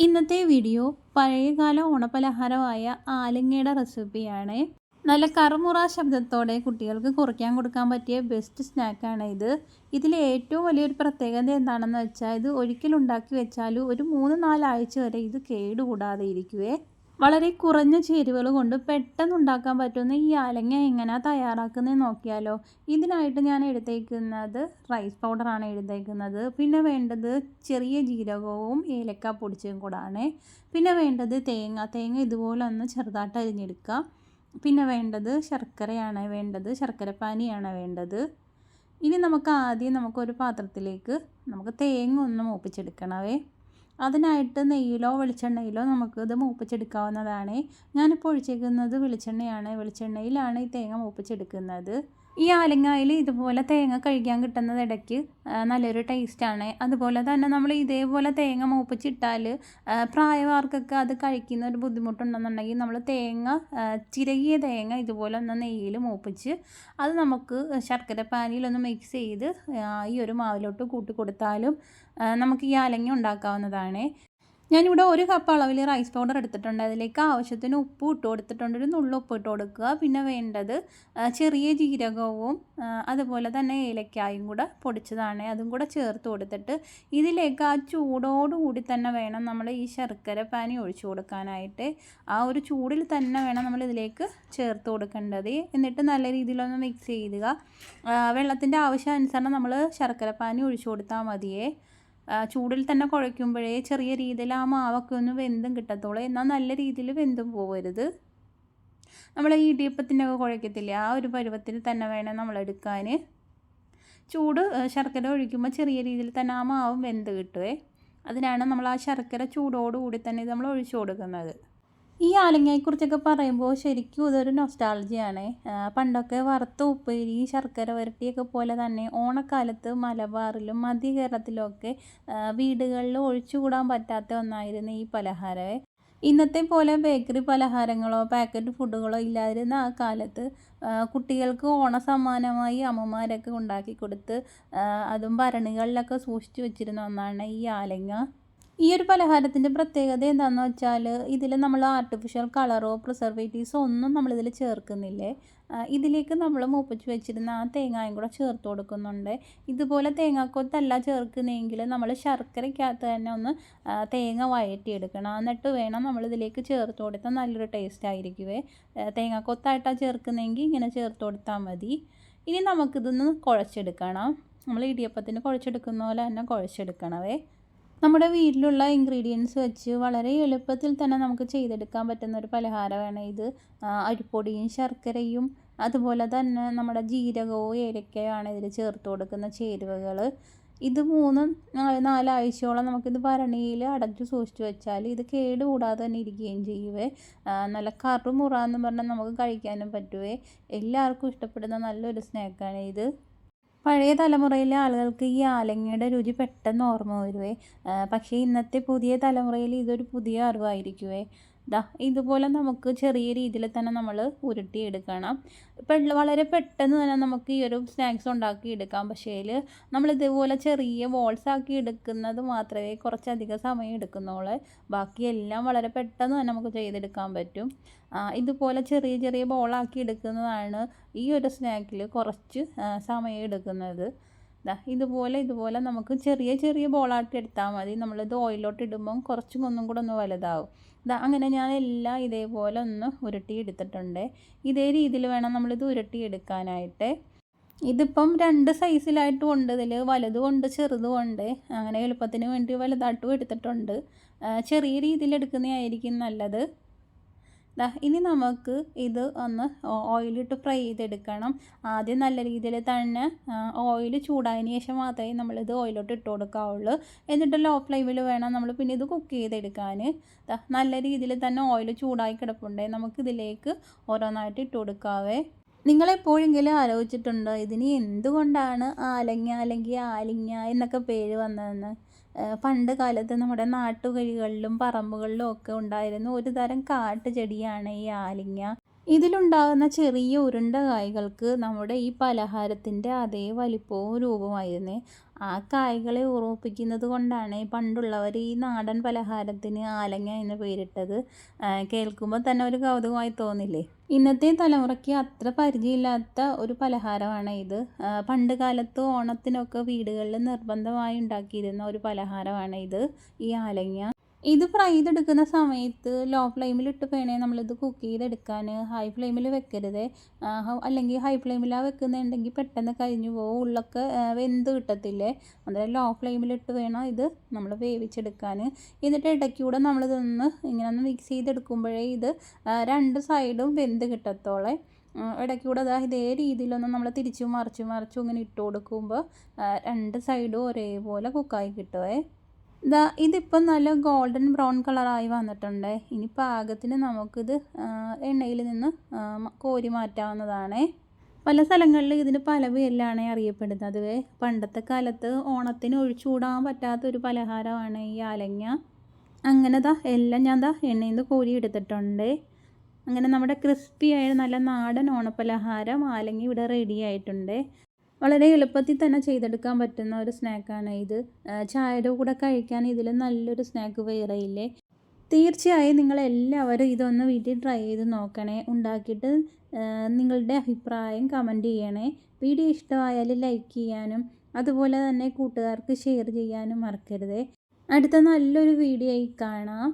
ഇന്നത്തെ വീഡിയോ പഴയകാല ഓണപലഹാരമായ ആലങ്ങയുടെ റെസിപ്പിയാണ്. നല്ല കറുമുറ ശബ്ദത്തോടെ കുട്ടികൾക്ക് കുറയ്ക്കാൻ കൊടുക്കാൻ പറ്റിയ ബെസ്റ്റ് സ്നാക്കാണ് ഇത്. ഇതിലെ ഏറ്റവും വലിയൊരു പ്രത്യേകത എന്താണെന്ന് വെച്ചാൽ ഇത് ഒരിക്കലുണ്ടാക്കി വെച്ചാൽ ഒരു 3-4 ആഴ്ച വരെ ഇത് കേടുകൂടാതെ ഇരിക്കുവേ. വളരെ കുറഞ്ഞ ചേരുവകൾ കൊണ്ട് പെട്ടെന്ന് ഉണ്ടാക്കാൻ പറ്റുന്ന ഈ ആലങ്ങ എങ്ങനെയാണ് തയ്യാറാക്കുന്നതെന്ന് നോക്കിയാലോ. ഇതിനായിട്ട് ഞാൻ എടുത്തേക്കുന്നത് റൈസ് പൗഡറാണ് എടുത്തേക്കുന്നത്. പിന്നെ വേണ്ടത് ചെറിയ ജീരകവും ഏലക്ക പൊടിച്ചതും കൂടാണ്. പിന്നെ വേണ്ടത് തേങ്ങ ഇതുപോലെ ഒന്ന് ചെറുതായിട്ട് അരിഞ്ഞെടുക്കുക. പിന്നെ വേണ്ടത് ശർക്കരയാണ് വേണ്ടത്, ശർക്കരപ്പാനിയാണ് വേണ്ടത്. ഇനി നമുക്കൊരു പാത്രത്തിലേക്ക് തേങ്ങ ഒന്ന് മൂപ്പിച്ചെടുക്കണവേ. അതിനായിട്ട് നെയ്യിലോ വെളിച്ചെണ്ണയിലോ നമുക്കിത് മൂപ്പിച്ചെടുക്കാവുന്നതാണ്. ഞാനിപ്പോൾ ഒഴിച്ചേക്കുന്നത് വെളിച്ചെണ്ണയാണ്. വെളിച്ചെണ്ണയിലാണ് ഈ തേങ്ങ മൂപ്പിച്ചെടുക്കുന്നത്. ഈ ആലങ്ങയിൽ ഇതുപോലെ തേങ്ങ കഴിക്കാൻ കിട്ടുന്നത് ഇടയ്ക്ക് നല്ലൊരു ടേസ്റ്റാണ്. അതുപോലെ തന്നെ നമ്മൾ ഇതേപോലെ തേങ്ങ മൂപ്പിച്ചിട്ടാൽ പ്രായമാർക്കൊക്കെ അത് കഴിക്കുന്ന ഒരു ബുദ്ധിമുട്ടുണ്ടെന്നുണ്ടെങ്കിൽ നമ്മൾ ചിരകിയ തേങ്ങ ഇതുപോലെ ഒന്ന് നെയ്യിൽ മൂപ്പിച്ച് അത് നമുക്ക് ശർക്കരപ്പാനിയിലൊന്ന് മിക്സ് ചെയ്ത് ഈ ഒരു മാവിലോട്ട് കൂട്ടി കൊടുത്താലും നമുക്ക് ഈ ആലങ്ങ ഉണ്ടാക്കാവുന്നതാണ്. ഞാനിവിടെ 1 കപ്പ് അളവിൽ റൈസ് പൗഡർ എടുത്തിട്ടുണ്ട്. അതിലേക്ക് ആവശ്യത്തിന് ഉപ്പ് ഇട്ട് കൊടുത്തിട്ടുണ്ട്. ഒരു നുള്ളു ഉപ്പ് ഇട്ട് കൊടുക്കുക. പിന്നെ വേണ്ടത് ചെറിയ ജീരകവും അതുപോലെ തന്നെ ഏലക്കായും കൂടെ പൊടിച്ചതാണ്. അതും കൂടെ ചേർത്ത് കൊടുത്തിട്ട് ഇതിലേക്ക് ആ ചൂടോടുകൂടി തന്നെ വേണം നമ്മൾ ഈ ശർക്കര പാനി ഒഴിച്ചു കൊടുക്കാനായിട്ട്. ആ ഒരു ചൂടിൽ തന്നെ വേണം നമ്മൾ ഇതിലേക്ക് ചേർത്ത് കൊടുക്കേണ്ടത്. എന്നിട്ട് നല്ല രീതിയിലൊന്ന് മിക്സ് ചെയ്യുക. വെള്ളത്തിൻ്റെ ആവശ്യാനുസരണം നമ്മൾ ശർക്കര പാനി ഒഴിച്ചു കൊടുത്താൽ മതിയേ. ചൂടിൽ തന്നെ കുഴയ്ക്കുമ്പോഴേ ചെറിയ രീതിയിൽ ആ മാവൊക്കെ ഒന്ന് വെന്തും കിട്ടത്തുള്ളൂ. എന്നാൽ നല്ല രീതിയിൽ വെന്തും പോകരുത്. നമ്മൾ ഈ ഇടിയപ്പത്തിനൊക്കെ കുഴയ്ക്കത്തില്ലേ, ആ ഒരു പരുവത്തിൽ തന്നെ വേണം നമ്മൾ എടുക്കാൻ. ശർക്കര ഒഴിക്കുമ്പോൾ ചെറിയ രീതിയിൽ തന്നെ ആ മാവും വെന്ത് കിട്ടുവേ. അതിനാണ് നമ്മൾ ആ ശർക്കര ചൂടോടുകൂടി തന്നെ നമ്മൾ ഒഴിച്ചു കൊടുക്കുന്നത്. ഈ ആലങ്ങയെക്കുറിച്ചൊക്കെ പറയുമ്പോൾ ശരിക്കും ഇതൊരു നൊസ്റ്റാൾജിയാണ്. പണ്ടൊക്കെ വറുത്ത ഉപ്പേരി, ശർക്കര വരട്ടിയൊക്കെ പോലെ തന്നെ ഓണക്കാലത്ത് മലബാറിലും മധ്യ കേരളത്തിലുമൊക്കെ വീടുകളിൽ ഒഴിച്ചുകൂടാൻ പറ്റാത്ത ഒന്നായിരുന്നു ഈ പലഹാരം. ഇന്നത്തെ പോലെ ബേക്കറി പലഹാരങ്ങളോ പാക്കറ്റ് ഫുഡുകളോ ഇല്ലാതിരുന്ന ആ കാലത്ത് കുട്ടികൾക്ക് ഓണസമ്മാനമായി അമ്മമാരൊക്കെ ഉണ്ടാക്കി കൊടുത്ത് അതും ഭരണികളിലൊക്കെ സൂക്ഷിച്ചു വെച്ചിരുന്ന ഒന്നാണ് ഈ ആലങ്ങ. ഈ ഒരു പലഹാരത്തിൻ്റെ പ്രത്യേകത എന്താണെന്ന് വെച്ചാൽ ഇതിൽ നമ്മൾ ആർട്ടിഫിഷ്യൽ കളറോ പ്രിസർവേറ്റീവ്സോ ഒന്നും നമ്മളിതിൽ ചേർക്കുന്നില്ലേ. ഇതിലേക്ക് നമ്മൾ മൂപ്പിച്ച് വെച്ചിരുന്ന ആ തേങ്ങയും കൂടെ ചേർത്ത് കൊടുക്കുന്നുണ്ട്. ഇതുപോലെ തേങ്ങാക്കൊത്തല്ല ചേർക്കുന്നതെങ്കിൽ നമ്മൾ ശർക്കരയ്ക്കകത്ത് തന്നെ ഒന്ന് തേങ്ങ വഴറ്റിയെടുക്കണം. എന്നിട്ട് വേണം നമ്മളിതിലേക്ക് ചേർത്ത് കൊടുത്താൽ നല്ലൊരു ടേസ്റ്റ് ആയിരിക്കുവേ. തേങ്ങാക്കൊത്തായിട്ടാണ് ചേർക്കുന്നതെങ്കിൽ ഇങ്ങനെ ചേർത്ത് കൊടുത്താൽ മതി. ഇനി നമുക്കിതൊന്ന് കുഴച്ചെടുക്കണം. നമ്മൾ ഇടിയപ്പത്തിന് കുഴച്ചെടുക്കുന്ന പോലെ തന്നെ കുഴച്ചെടുക്കണവേ. നമ്മുടെ വീട്ടിലുള്ള ഇൻഗ്രീഡിയൻസ് വെച്ച് വളരെ എളുപ്പത്തിൽ തന്നെ നമുക്ക് ചെയ്തെടുക്കാൻ പറ്റുന്ന ഒരു പലഹാരമാണ് ഇത്. അരിപ്പൊടിയും ശർക്കരയും അതുപോലെ തന്നെ നമ്മുടെ ജീരകവും ഏലക്കയുമാണ് ഇതിൽ ചേർത്ത് കൊടുക്കുന്ന ചേരുവകൾ. ഇത് 3-4 ആഴ്ചയോളം നമുക്കിത് ഭരണിയിൽ അടച്ചു സൂക്ഷിച്ച് വെച്ചാൽ ഇത് കേടുകൂടാതെ തന്നെ ഇരിക്കുകയും ചെയ്യുവേ. നല്ല കറുമുറ എന്ന് പറഞ്ഞാൽ നമുക്ക് കഴിക്കാനും പറ്റുവേ. എല്ലാവർക്കും ഇഷ്ടപ്പെടുന്ന നല്ലൊരു സ്നാക്കാണ് ഇത്. പഴയ തലമുറയിലെ ആളുകൾക്ക് ഈ ആലങ്ങയുടെ രുചി പെട്ടെന്ന് ഓർമ്മ വരുവേ. പക്ഷേ ഇന്നത്തെ പുതിയ തലമുറയിൽ ഇതൊരു പുതിയ അറിവായിരിക്കുവേ. ഇതുപോലെ നമുക്ക് ചെറിയ രീതിയിൽ തന്നെ നമ്മൾ ഉരുട്ടിയെടുക്കണം. വളരെ പെട്ടെന്ന് തന്നെ നമുക്ക് ഈ ഒരു സ്നാക്സ് ഉണ്ടാക്കി എടുക്കാം. പക്ഷേ നമ്മൾ ഇതുപോലെ ചെറിയ ബോൾസ് ആക്കി എടുക്കുന്നത് മാത്രമേ കുറച്ചധികം സമയം എടുക്കുന്നുള്ളൂ. ബാക്കിയെല്ലാം വളരെ പെട്ടെന്ന് തന്നെ നമുക്ക് ചെയ്തെടുക്കാൻ പറ്റും. ഇതുപോലെ ചെറിയ ചെറിയ ബോളാക്കി എടുക്കുന്നതാണ് ഈ ഒരു സ്നാക്കിൽ കുറച്ച് സമയം എടുക്കുന്നത്. ഇതുപോലെ നമുക്ക് ചെറിയ ചെറിയ ബോളാക്കി എടുത്താൽ മതി. നമ്മളിത് ഓയിലോട്ട് ഇടുമ്പം കുറച്ചും ഒന്നും കൂടെ ഒന്ന് വലുതാവും. അങ്ങനെ ഞാൻ എല്ലാം ഇതേപോലെ ഒന്ന് ഉരുട്ടി എടുത്തിട്ടുണ്ട്. ഇതേ രീതിയിൽ വേണം നമ്മളിത് ഉരുട്ടിയെടുക്കാനായിട്ട്. ഇതിപ്പം 2 സൈസിലായിട്ടും ഉണ്ട്. ഇതിൽ വലുതുമുണ്ട് ചെറുതുമുണ്ട്. അങ്ങനെ എളുപ്പത്തിന് വേണ്ടി വലുതായിട്ടും എടുത്തിട്ടുണ്ട്. ചെറിയ രീതിയിൽ എടുക്കുന്നതായിരിക്കും നല്ലത്. ഇനി നമുക്ക് ഇത് ഒന്ന് ഓയിലിട്ട് ഫ്രൈ ചെയ്തെടുക്കണം. ആദ്യം നല്ല രീതിയിൽ തന്നെ ഓയിൽ ചൂടായതിന് ശേഷം മാത്രമേ നമ്മളിത് ഓയിലോട്ട് ഇട്ട് കൊടുക്കാവുള്ളൂ. എന്നിട്ട് ലോ ഫ്ലെയിമിൽ വേണം നമ്മൾ പിന്നെ ഇത് കുക്ക് ചെയ്തെടുക്കാൻ. നല്ല രീതിയിൽ തന്നെ ഓയിൽ ചൂടായി കിടപ്പുണ്ട്. നമുക്കിതിലേക്ക് ഓരോന്നായിട്ട് ഇട്ട് കൊടുക്കാവേ. നിങ്ങളെപ്പോഴെങ്കിലും ആലോചിച്ചിട്ടുണ്ടോ ഇതിന് എന്തുകൊണ്ടാണ് ആലങ്ങ അല്ലെങ്കിൽ ആലിങ്ങ എന്നൊക്കെ പേര് വന്നതെന്ന്? പണ്ട് കാലത്ത് നമ്മുടെ നാട്ടുവഴികളിലും പറമ്പുകളിലും ഒക്കെ ഉണ്ടായിരുന്ന ഒരു തരം കാട്ടുചെടിയാണ് ഈ ആലിങ്ങ. ഇതിലുണ്ടാകുന്ന ചെറിയ ഉരുണ്ട കായ്കൾക്ക് നമ്മുടെ ഈ പലഹാരത്തിൻ്റെ അതേ വലിപ്പവും രൂപമായിരുന്നേ. ആ കായ്കളെ ഓർമ്മിപ്പിക്കുന്നത് കൊണ്ടാണ് പണ്ടുള്ളവർ ഈ നാടൻ പലഹാരത്തിന് ആലങ്ങ എന്ന് പേരിട്ടത്. കേൾക്കുമ്പോൾ തന്നെ ഒരു കൗതുകമായി തോന്നില്ലേ? ഇന്നത്തെ തലമുറയ്ക്ക് അത്ര പരിചയമില്ലാത്ത ഒരു പലഹാരമാണ് ഇത്. പണ്ട് കാലത്ത് ഓണത്തിനൊക്കെ വീടുകളിൽ നിർബന്ധമായി ഉണ്ടാക്കിയിരുന്ന ഒരു പലഹാരമാണ് ഇത്, ഈ ആലങ്ങ. ഇത് ഫ്രൈ ചെയ്തെടുക്കുന്ന സമയത്ത് ലോ ഫ്ലെയിമിലിട്ട് വേണേ നമ്മളിത് കുക്ക് ചെയ്തെടുക്കാൻ. ഹൈ ഫ്ലെയിമിൽ വെക്കരുത്. അല്ലെങ്കിൽ ഹൈ ഫ്ലെയിമിലാണ് വെക്കുന്നുണ്ടെങ്കിൽ പെട്ടെന്ന് കരിഞ്ഞു പോകും, ഉള്ളൊക്കെ വെന്ത് കിട്ടത്തില്ലേ. അന്നേരം ലോ ഫ്ലെയിമിലിട്ട് വേണം ഇത് നമ്മൾ വേവിച്ചെടുക്കാൻ. എന്നിട്ട് ഇടയ്ക്കൂടെ നമ്മളിതൊന്ന് ഇങ്ങനെ ഒന്ന് മിക്സ് ചെയ്തെടുക്കുമ്പോഴേ ഇത് രണ്ട് സൈഡും വെന്ത് കിട്ടത്തോളെ. ഇടയ്ക്കൂടെ ഇതേ രീതിയിലൊന്ന് നമ്മൾ തിരിച്ചും മറിച്ചും ഇങ്ങനെ ഇട്ട് കൊടുക്കുമ്പോൾ രണ്ട് സൈഡും ഒരേപോലെ കുക്കായി കിട്ടുമേ. ഇതിപ്പം നല്ല ഗോൾഡൻ ബ്രൗൺ കളറായി വന്നിട്ടുണ്ട്. ഇനി പാകത്തിന് നമുക്കിത് എണ്ണയിൽ നിന്ന് കോരി മാറ്റാവുന്നതാണ്. പല സ്ഥലങ്ങളിൽ ഇതിന് പല പേരിലാണ് അറിയപ്പെടുന്നത്. പണ്ടത്തെ കാലത്ത് ഓണത്തിന് ഒഴിച്ചുകൂടാൻ പറ്റാത്തൊരു പലഹാരമാണ് ഈ ആലങ്ങ. അങ്ങനെ എല്ലാം ഞാൻ എണ്ണയിൽ നിന്ന് കോരി എടുത്തിട്ടുണ്ട്. അങ്ങനെ നമ്മുടെ ക്രിസ്പിയായ നല്ല നാടൻ ഓണപ്പലഹാരം ആലങ്ങ ഇവിടെ റെഡി ആയിട്ടുണ്ട്. വളരെ എളുപ്പത്തിൽ തന്നെ ചെയ്തെടുക്കാൻ പറ്റുന്ന ഒരു സ്നാക്കാണ് ഇത്. ചായയുടെ കൂടെ കഴിക്കാൻ ഇതിൽ നല്ലൊരു സ്നാക്ക് വേറെയില്ലേ. തീർച്ചയായും നിങ്ങളെല്ലാവരും ഇതൊന്ന് വീട്ടിൽ ട്രൈ ചെയ്ത് നോക്കണേ. ഉണ്ടാക്കിയിട്ട് നിങ്ങളുടെ അഭിപ്രായം കമൻറ്റ് ചെയ്യണേ. വീഡിയോ ഇഷ്ടമായാൽ ലൈക്ക് ചെയ്യാനും അതുപോലെ തന്നെ കൂട്ടുകാർക്ക് ഷെയർ ചെയ്യാനും മറക്കരുത്. അടുത്ത നല്ലൊരു വീഡിയോ ആയി കാണാം.